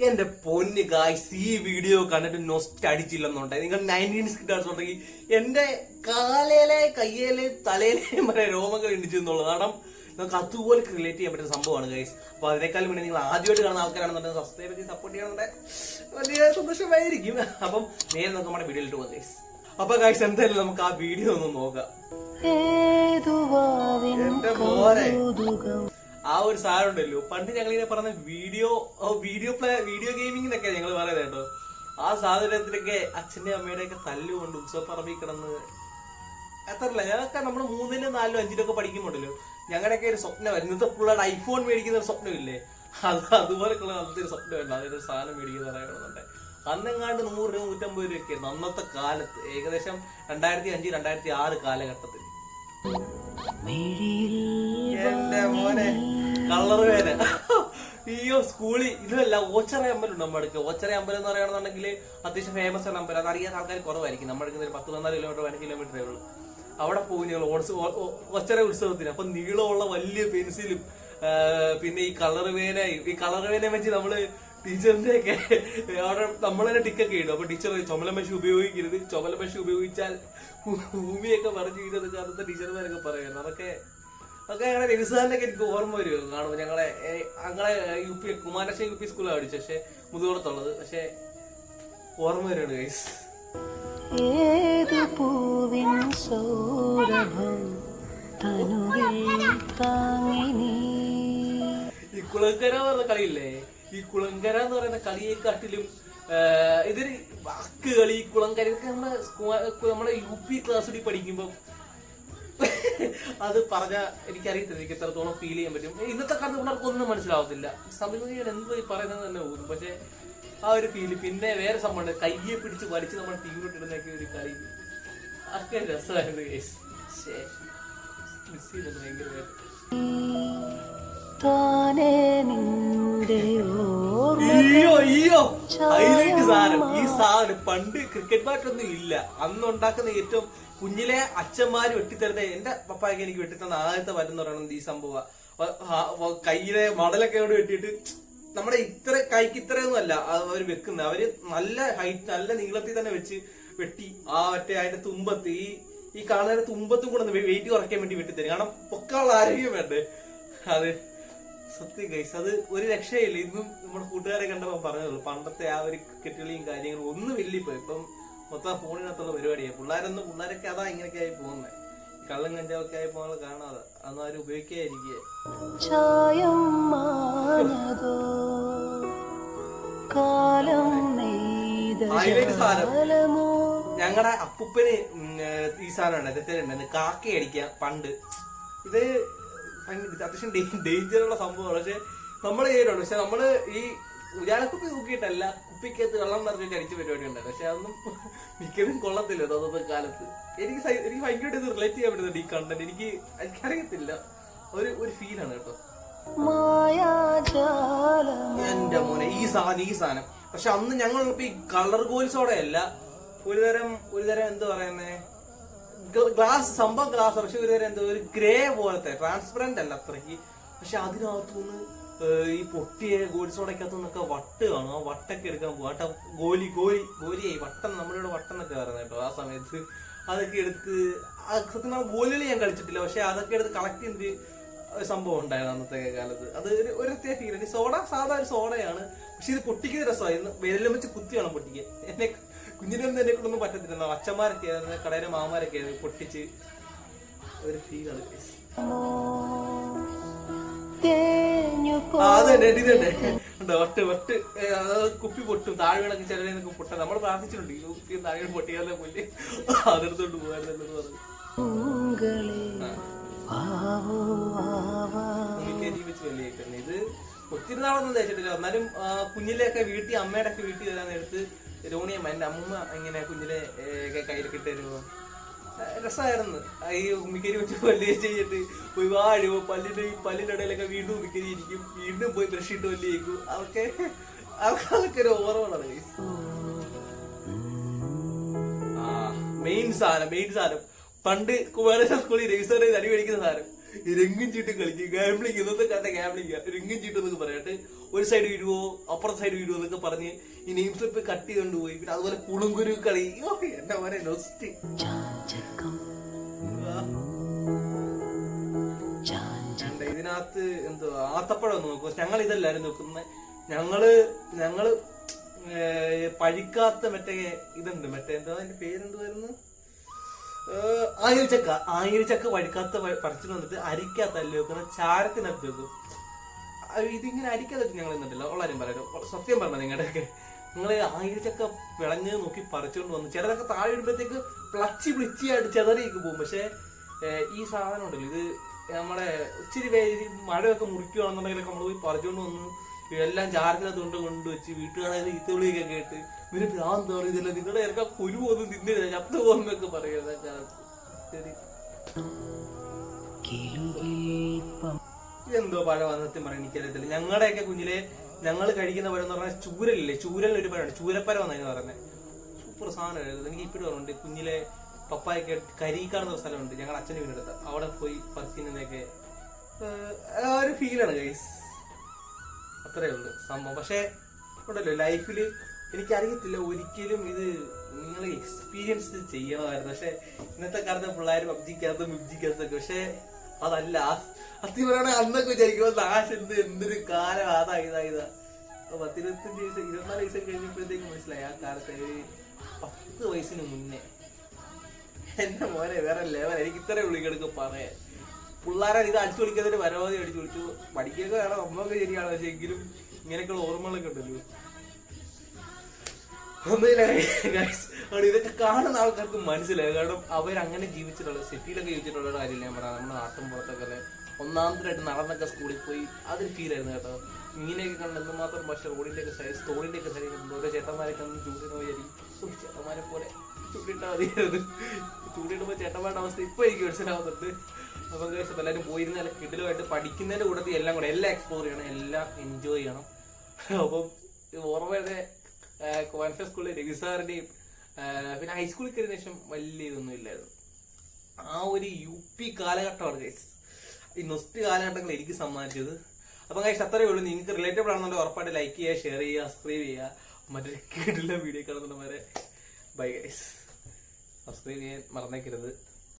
എന്റെ പൊന്ന് ഗായ്സ്, ഈ വീഡിയോ കണ്ടിട്ട് നൊസ്റ്റ് അടിച്ചില്ലെന്നുണ്ടായി. നിങ്ങൾ 19 കിട്ടാൻ ഉണ്ടെങ്കിൽ എന്റെ കാലയിലെ കയ്യിലെ തലയിലെയും വരെ രോമങ്ങൾ ഇടിച്ചു എന്നുള്ളത് കാരണം നമുക്ക് അതുപോലെ റിലേറ്റ് ചെയ്യാൻ പറ്റുന്ന സംഭവമാണ് ഗൈസ്. അപ്പൊ അതിനേക്കാളും മുന്നേ നിങ്ങൾ ആദ്യമായിട്ട് കാണുന്ന ആൾക്കാരാണെന്നുണ്ടെങ്കിൽ സബ്സ്ക്രൈബ് ചെയ്ത് സപ്പോർട്ട് ചെയ്യണമെന്നുണ്ടെങ്കിൽ വലിയ സന്തോഷമായിരിക്കും. അപ്പം നേരെ നമുക്ക് നമ്മുടെ വീഡിയോയിലിട്ട് പോകാം ഗൈസ്. അപ്പൊ ഗൈസ് എന്തായാലും നമുക്ക് ആ വീഡിയോ ഒന്ന് നോക്കാം. എന്റെ മോനെ, ആ ഒരു സാധനം ഉണ്ടല്ലോ, പണ്ട് ഞങ്ങളിങ്ങനെ പറഞ്ഞ വീഡിയോ ഗെയിമിങ്ങിനൊക്കെ ഞങ്ങൾ പറയുന്നത് കേട്ടോ. ആ സാധനത്തിലൊക്കെ അച്ഛന്റെ അമ്മയുടെ ഒക്കെ തല്ലുകൊണ്ട് ഉത്സവപ്പറമ്പിൽ കിടന്ന് എത്രല്ല ഞങ്ങൾക്ക് നമ്മൾ 3, 4, 5 പഠിക്കുമ്പോണ്ടല്ലോ ഞങ്ങളുടെയൊക്കെ ഒരു സ്വപ്നം. ഇന്നത്തെ പിള്ളേരുടെ ഐഫോൺ മേടിക്കുന്ന ഒരു സ്വപ്നമില്ലേ, അതുപോലെയുള്ള അന്നത്തെ ഒരു സ്വപ്നമല്ല. അതൊരു സാധനം മേടിക്കുന്ന പറയണമെന്നുണ്ട്. അന്നെങ്ങാണ്ട് 100 രൂപ 150 രൂപയൊക്കെ ആയിരുന്നു അന്നത്തെ കാലത്ത്, ഏകദേശം 2005, 2006 കാലഘട്ടത്തിൽ. എന്റെ മോനെ, കളർ വേന അയ്യോ. സ്കൂളിൽ ഇതല്ല, ഓച്ചറ അമ്പലം ഉണ്ട് നമ്മുടെ അടുത്ത്. ഓച്ചറ അമ്പലം എന്ന് പറയുകയാണെന്നുണ്ടെങ്കിൽ അത്യാവശ്യം ഫേമസ് ആണ് അമ്പലം. അത് അറിയാത്ത ആൾക്കാർ കുറവായിരിക്കും. നമ്മുടെ അടുത്ത് 10-14 കിലോമീറ്റർ 15 കിലോമീറ്ററേ ഉള്ളൂ. അവിടെ പോകും ഞങ്ങൾ ഓച്ചറ ഉത്സവത്തിന്. അപ്പൊ നീളമുള്ള വലിയ പെൻസിലും പിന്നെ ഈ കളർ വേന വെച്ച് നമ്മള് ടീച്ചറിന്റെ ഒക്കെ അവിടെ നമ്മൾ തന്നെ ടിക്കൊക്കെ ഇടും. അപ്പൊ ടീച്ചർ ചുമല മഷി ഉപയോഗിക്കരുത്, ചുമല മഷി ഉപയോഗിച്ചാൽ ഭൂമിയൊക്കെ പറഞ്ഞു വീഴുന്നത് കാലത്തെ ടീച്ചർമാരൊക്കെ പറയുന്നത്. അതൊക്കെ ഞങ്ങളുടെ രവിസാറിന്റെ ഒക്കെ എനിക്ക് ഓർമ്മ വരും കാണുമ്പോൾ. ഞങ്ങളെ കുമാരശ്ശേരി UP സ്കൂളിലാണ് പഠിച്ചത്, പക്ഷെ മുതുകുളത്തുള്ളത്. പക്ഷെ ഓർമ്മ വരുവാണ് ഗൈസ്. ഈ കുളങ്കര പറഞ്ഞ കളിയില്ലേ, ഈ കുളങ്കര എന്ന് പറയുന്ന കളിയെക്കാട്ടിലും ഇതൊരു വാക്ക് കളി, കുളങ്കര, ഇതൊക്കെ നമ്മളെ UP ക്ലാസ്സിൽ പഠിക്കുമ്പം അത് പറഞ്ഞ എനിക്കറിയത്തില്ല എനിക്ക് എത്രത്തോളം ഫീൽ ചെയ്യാൻ പറ്റും. ഇന്നത്തെ കാലത്ത് പിള്ളേർക്കൊന്നും മനസ്സിലാവത്തില്ല. സമീപ എന്ത് പറയുന്നത് തന്നെ പോകും. പക്ഷെ ആ ഒരു ഫീല്. പിന്നെ വേറെ സംഭവം, കയ്യെ പിടിച്ച് വലിച്ച് നമ്മൾ ടീമിലിട്ടിടുന്നൊക്കെ ഒരു കളി, അതൊക്കെ രസമായിരുന്നു കേസ്. മിസ് ചെയ്യുന്നുണ്ട് ഭയങ്കരമായിട്ട്. ഹൈലൈറ്റ് സാധനം, ഈ സാധനം പണ്ട് ക്രിക്കറ്റ് ബാറ്റൊന്നും ഇല്ല. അന്ന് ഉണ്ടാക്കുന്ന ഏറ്റവും കുഞ്ഞിലെ അച്ഛന്മാര് വെട്ടിത്തരുന്ന, എന്റെ പപ്പായൊക്കെ എനിക്ക് വെട്ടിത്തന്ന ആദ്യത്തെ പറ്റെന്ന് പറയുന്നത് ഈ സംഭവം. കയ്യിലെ മടലൊക്കെ കൊണ്ട് വെട്ടിയിട്ട് നമ്മുടെ കൈക്ക് ഇത്രയൊന്നും അല്ല അവര് വെക്കുന്നത്. അവര് നല്ല ഹൈറ്റ്, നല്ല നീളത്തിൽ തന്നെ വെച്ച് വെട്ടി ആ അതിന്റെ തുമ്പത്ത്, ഈ കാണുന്ന തുമ്പത്തും കൂടെ വെയിറ്റ് കുറയ്ക്കാൻ വേണ്ടി വെട്ടിത്തരും. കാരണം പൊക്കാനുള്ള ആരോഗ്യം വേണ്ടേ. അത് സത്യം ഗൈസ്, അത് ഒരു രക്ഷയില്ല. ഇന്നും നമ്മുടെ കൂട്ടുകാരെ കണ്ടപ്പോ പറഞ്ഞതുള്ളൂ, പണ്ടത്തെ ആ ഒരു ക്രിക്കറ്റ് കളിയും കാര്യങ്ങളും ഒന്നും ഇല്ലിപ്പോ. ഇപ്പം മൊത്തം ഫോണിനകത്തുള്ള പരിപാടിയാണ്. പിള്ളേരൊക്കെ അതാ ഇങ്ങനെയൊക്കെ ആയി പോകുന്നത്. കള്ളും കഞ്ചാവൊക്കെ ആയി പോകുന്നത് കാണാതെ അതൊന്നും ആരും ഉപയോഗിക്കാതിരിക്കുക. ഹൈലൈറ്റ് സാധനം, ഞങ്ങളുടെ അപ്പൂപ്പന് ഈ സാധനമാണ് തെറ്റുണ്ടായിരുന്നു, കാക്ക അടിക്കുക പണ്ട്. ഇത് അത്യാവശ്യം ഡേഞ്ചറുള്ള സംഭവമാണ്. പക്ഷെ നമ്മൾ ചെയ്തിട്ടുണ്ട്. പക്ഷെ നമ്മള് ഈ ഉജാലക്കുപ്പി തൂക്കിയിട്ടല്ല, കുപ്പിക്കകത്ത് വെള്ളം നിറഞ്ഞിട്ട് അടിച്ച പരിപാടി ഉണ്ടായിരുന്നു. പക്ഷെ അതൊന്നും മിക്കതും കൊള്ളത്തില്ല അന്നത്തെ കാലത്ത്. എനിക്ക് ഭയങ്കരമായിട്ട് ഇത് റിലേറ്റ് ചെയ്യാൻ പറ്റുന്നുണ്ട് ഈ കണ്ടന്റ്. എനിക്കറിയത്തില്ല, ഒരു ഫീലാണ് കേട്ടോ. എന്റെ മോനെ, ഈ സാധനം പക്ഷെ അന്ന് ഞങ്ങളിപ്പോ ഈ കളർ ഗോൾസോടെ അല്ല, ഒരുതരം എന്താ പറയുന്നേ, ഗ്ലാസ്, സംഭവം ഗ്ലാസ്, പക്ഷെ ഒരുതരം എന്തോ ഒരു ഗ്രേ പോലത്തെ, ട്രാൻസ്പെറന്റ് അല്ല അത്രയ്ക്ക്. പക്ഷെ അതിനകത്തുനിന്ന് ഈ പൊട്ടിയ ഗോൾസോടക്കകത്തുനിന്നൊക്കെ വട്ട് കാണും. ആ വട്ടൊക്കെ എടുക്കാൻ പോകും. ഗോലിയായി വട്ടം, നമ്മുടെ ഇവിടെ വട്ടം എന്നൊക്കെ പറയുന്നത് കേട്ടോ. ആ സമയത്ത് അതൊക്കെ എടുത്ത്, സത്യം ഗോലികൾ ഞാൻ കളിച്ചിട്ടില്ല, പക്ഷെ അതൊക്കെ എടുത്ത് കളക്ട് ചെയ്യുന്നൊരു സംഭവം ഉണ്ടായിരുന്നു അന്നത്തെ കാലത്ത്. അത് ഒരു അത്യാവശ്യം സോഡ, സാധാ ഒരു സോഡയാണ്, പക്ഷെ ഇത് പൊട്ടിക്കുന്ന രസമായിരുന്നു. വിരലും വെച്ച് കുത്തി വേണം പൊട്ടിക്കാൻ. കുഞ്ഞിനൊന്നും എന്നെ കൊണ്ടൊന്നും പറ്റത്തില്ല. അച്ഛന്മാരൊക്കെ ആയിരുന്നു, കടയിലെ മാമാരൊക്കെ ആയിരുന്നു പൊട്ടിച്ച് ഒരു ഫീലാണ്. വട്ട് കുപ്പി പൊട്ടും, താഴെ വീണൊക്കെ ചിലരൊക്കെ പൊട്ടാൻ നമ്മൾ പ്രാർത്ഥിച്ചിട്ടുണ്ട്. ഈ കുപ്പി താഴെ പൊട്ടിയാലേ പോലെ അതെടുത്തോണ്ട് പോകാനെന്ന് പറഞ്ഞു. വെച്ച് വലിയ ഇത് ഒത്തിരി നാളൊന്നും തേച്ചിട്ടില്ല. എന്നാലും കുഞ്ഞിലെയൊക്കെ അമ്മയുടെ ഒക്കെ വീട്ടിൽ വരാൻ എടുത്ത് രോണിയമ്മ, എന്റെ അമ്മൂമ്മ ഇങ്ങനെ കുഞ്ഞിലെ ഒക്കെ കയ്യിലൊക്കെ ഇട്ടുതരുമോ, രസമായിരുന്നു. ഈ ഉമ്മിക്കരി വെച്ച് പല്ല് ചെയ്തിട്ട് പോയി വാഴുമോ, പല്ലിന്റെ ഇടയിലൊക്കെ വീണ്ടും ഉമ്മിക്കരി ഇരിക്കും, വീണ്ടും പോയി ബ്രഷ് ഇട്ട് പല്ല് ചെയ്യും. അതൊക്കെ ഒരു ഓർമ്മകളാണ്. മെയിൻ സാധനം പണ്ട് കുമാരേശ്വര സ്കൂളിൽ രജിസ്റ്റർ ചെയ്ത് അടി മേടിക്കുന്ന സാധനം, രംഗും ചീട്ടും കളിക്കും, ഗാംബ്ലിങ്. ഇന്നത്തെ കാലത്തെ ഗാംബ്ലിങ്, രംഗും ചീട്ടും എന്നൊക്കെ പറയട്ടെ. ഒരു സൈഡ് വീഴുവോ അപ്പുറത്തെ സൈഡ് വീഴുവോ എന്നൊക്കെ പറഞ്ഞ് ഈ നെയിം സ്ലിപ്പ് കട്ട് ചെയ്തുകൊണ്ട് പോയി. പിന്നെ അതുപോലെ കുളുങ്കുരു കളി. എന്റെ മോനെ നൊസ്റ്റ്. ഇതിനകത്ത് എന്തോ ആത്തപ്പഴം നോക്കും. ഞങ്ങൾ ഇതല്ലായിരുന്നു നോക്കുന്നത്. ഞങ്ങള് പഴിക്കാത്ത മറ്റേ ഇതുണ്ട്, മറ്റേ എന്താ അതിന്റെ പേരെന്തുവായിരുന്നു, ആയിരച്ചക്ക പഴുക്കാത്ത പറിച്ചിട്ട് വന്നിട്ട് അരിക്കാത്ത അല്ല് വെക്കുന്ന ചാരത്തിനകത്ത് വെക്കും. ഇതിങ്ങനെ അരിക്കാതെ ഞങ്ങൾ ഇന്നിട്ടില്ല. ഉള്ളാരും പറയാം, സത്യം പറഞ്ഞ നിങ്ങളുടെയൊക്കെ നിങ്ങള് ആയിരച്ചക്ക വിളഞ്ഞ് നോക്കി പറിച്ചുകൊണ്ട് വന്നു. ചിലതൊക്കെ താഴെ ഇടുമ്പോഴത്തേക്ക് പ്ലച്ചിയായിട്ട് ചെതറിയൊക്കെ പോകും. പക്ഷെ ഈ സാധനം ഉണ്ടല്ലോ, ഇത് നമ്മളെ ഇച്ചിരി മഴയൊക്കെ മുറിക്കുകയാണെന്നുണ്ടെങ്കിലൊക്കെ നമ്മൾ പോയി പറിച്ചുകൊണ്ട് വന്ന് എല്ലാം ചാരത്തിനകത്ത് കൊണ്ടുവച്ച് വീട്ടുകാരെ ഈത്തുള്ളിയൊക്കെ കേട്ട് ഇവര് ഭ്രാന്താണ് ഇതെല്ലാം നിങ്ങളുടെ ഇറക്കാൻ കുരു പോകുന്നു തിന്നില്ല ചത്തു പോകുന്നൊക്കെ പറയുന്നത്. ഇതെന്തോ പഴം സത്യം പറയാൻ എനിക്കറിയത്തില്ല. ഞങ്ങളുടെയൊക്കെ കുഞ്ഞിലെ ഞങ്ങൾ കഴിക്കുന്ന പഴം എന്ന് പറഞ്ഞാൽ ചൂരലില്ലേ, ചൂരലിൽ ഒരു പഴമാണ്, ചൂരപ്പഴം എന്നാണ് പറയുന്നത്. സൂപ്പർ സാധനമായിരുന്നു. എനിക്ക് ഇപ്പോഴും ഓർമ്മയുണ്ട്. കുഞ്ഞിലെ പപ്പായൊക്കെ കരിക്കാണെന്ന ഒരു സ്ഥലമുണ്ട് ഞങ്ങളുടെ അച്ഛൻ്റെ വീടിനടുത്ത്. അവിടെ പോയി പറിക്കുന്നതൊക്കെ ഒരു ഫീലാണ് ഗൈസ്. അത്രേ ഉള്ളു സംഭവം. പക്ഷെ ഉണ്ടല്ലോ ലൈഫില് എനിക്കറിയത്തില്ല, ഒരിക്കലും ഇത് നിങ്ങൾ എക്സ്പീരിയൻസ് ചെയ്യണമായിരുന്നു. പക്ഷെ ഇന്നത്തെ കാലത്ത് പിള്ളേർ പബ്ജിക്കകത്തൊക്കെ പക്ഷെ അതല്ല. സത്യം പറയുകയാണെങ്കിൽ അന്നൊക്കെ വിചാരിക്കുമ്പോൾ എന്തൊരു കാലം ഇതാ 10-25 വയസ്സ് 24 വയസ്സൊക്കെ കഴിഞ്ഞപ്പോഴത്തേക്ക് മനസ്സിലായി ആ കാലത്ത് 10 വയസ്സിന് മുന്നേ എന്റെ മോനെ വേറെ ലെവൽ. എനിക്ക് ഇത്രേ ഉള്ളിക്കെടുക്ക് പറയാൻ. പിള്ളേരെ ഇത് അടിച്ചു വിളിക്കുന്നതിന് പരമാവധി അടിച്ചു വിളിച്ചു. പഠിക്കുകയൊക്കെ വേണം, നമ്മളൊക്കെ ശരിയാണ്. പക്ഷെ എങ്കിലും ഇങ്ങനെയൊക്കെയുള്ള ഓർമ്മകളൊക്കെ ഉണ്ടല്ലോ. ഒന്നുമില്ല ഇതൊക്കെ കാണുന്ന ആൾക്കാർക്ക് മനസ്സിലായി. കാരണം അവരങ്ങനെ ജീവിച്ചിട്ടുള്ള സിറ്റിയിലൊക്കെ ജീവിച്ചിട്ടുള്ള കാര്യമില്ല. ഞാൻ പറയാം, നമ്മുടെ നാട്ടും പുറത്തൊക്കെ ഒന്നാമതായിട്ട് നടന്നൊക്കെ സ്കൂളിൽ പോയി അതൊരു ഫീൽ ആയിരുന്നു കേട്ടോ. ഇങ്ങനെയൊക്കെ കണ്ടെന്ന് മാത്രം. പക്ഷെ റോഡിന്റെയൊക്കെ സൈഡ് തോടിന്റെയൊക്കെ സൈഡ് ഓരോ ചേട്ടന്മാരൊക്കെ ഒന്ന് ചൂടിന് വിചാരിക്കും ചേട്ടന്മാരെ പോലെ ചൂടിട്ടാ മതിയായിരുന്നു. ചൂടിടുമ്പോൾ ചേട്ടന്മാരുടെ അവസ്ഥ ഇപ്പൊ എനിക്ക് മനസ്സിലാവുന്നുണ്ട്. അപ്പം എല്ലാവരും പോയിരുന്ന നല്ല കിടിലുമായിട്ട് പഠിക്കുന്നതിന്റെ കൂട്ടത്തിൽ എല്ലാം എക്സ്പ്ലോർ ചെയ്യണം, എല്ലാം എൻജോയ് ചെയ്യണം. അപ്പം ഓർമ്മയുടെ കോൺഫറൻസ് സ്കൂളിൽ രവിസാറിന്റെയും പിന്നെ ഹൈസ്കൂളിൽ കയറിയ ശേഷം വലിയ ഇതൊന്നും ഇല്ലായിരുന്നു. ആ ഒരു UP കാലഘട്ടമാണ് ഗൈസ് ഈ നൊസ്റ്റ് കാലഘട്ടങ്ങൾ എനിക്ക് സമ്മാനിച്ചത്. അപ്പം ഗൈസ് അത്രയേ ഉള്ളൂ. നിങ്ങൾക്ക് റിലേറ്റബിൾ ആണെന്നുണ്ടെങ്കിൽ ഉറപ്പായിട്ട് ലൈക്ക് ചെയ്യുക, ഷെയർ ചെയ്യുക, സബ്സ്ക്രൈബ് ചെയ്യുക. മറ്റൊരു കിടില വീഡിയോ കാണുന്നവരെ ബൈ ഗൈസ്. സബ്സ്ക്രൈബ് ചെയ്യാൻ മറന്നേക്കരുത്.